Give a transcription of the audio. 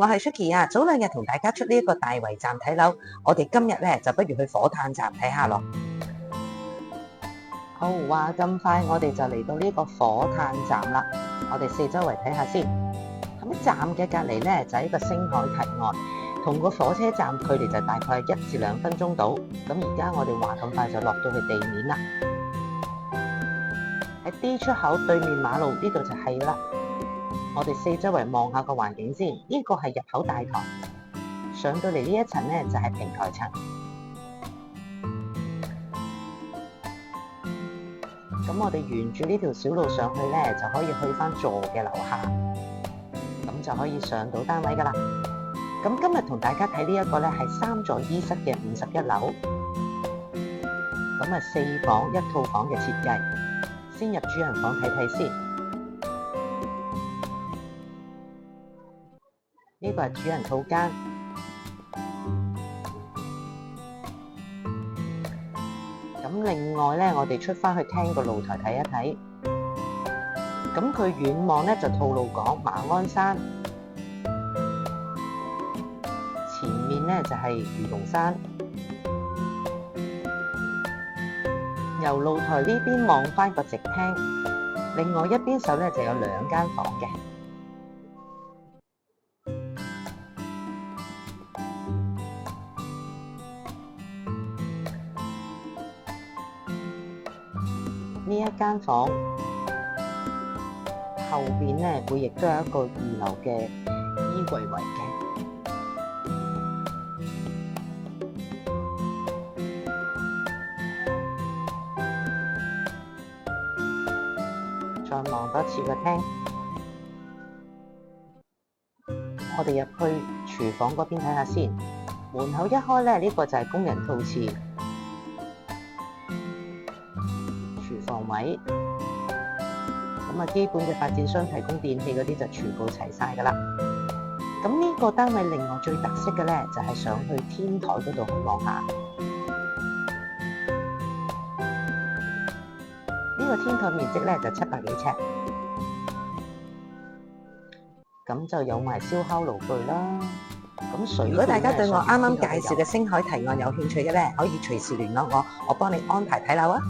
我係 Suki 啊，早兩日同大家出呢一個大圍站睇樓，我哋今日咧就不如去火炭站睇下咯。好，話咁快我哋就嚟到呢個火炭站啦，我哋四周圍睇下先。咁站嘅隔離咧就係一個星海堤岸，同個火車站距離就大概1至2分鐘到。咁而家我哋話咁快就落到去地面啦。喺 D 出口對面馬路呢度就係啦。我哋四周圍望下個環境先，呢個係入口大堂，上到嚟呢一層咧就係平台層。咁我哋沿住呢條小路上去咧，就可以去返座嘅樓下，咁就可以上到單位噶啦。咁今日同大家睇呢一個咧係3座醫室嘅51樓，咁啊4房1套房嘅設計。先入主人房睇睇先。呢個係主人套間，咁另外咧，我哋出返去廳個露台睇一睇。咁佢遠望咧就吐露港馬鞍山，前面咧就係魚龍山。由露台呢邊望返個直廳，另外一邊手咧就有2間房嘅。呢一間房後邊咧會亦都有一個2樓嘅衣櫃位嘅。再望多次個廳，我哋入去廚房嗰邊睇下先。門口一開咧，呢個就係工人套廁。房位咁啊，基本嘅發展商提供電器嗰啲就全部齊晒噶啦。咁呢個單位另外最特色嘅咧，就係上去天台嗰度去望下。呢個天台面積咧就700幾尺，咁就有埋燒烤爐具啦。咁水，如果大家對我啱啱介紹嘅星海堤岸有興趣嘅咧，可以隨時聯絡我，我幫你安排睇樓啊。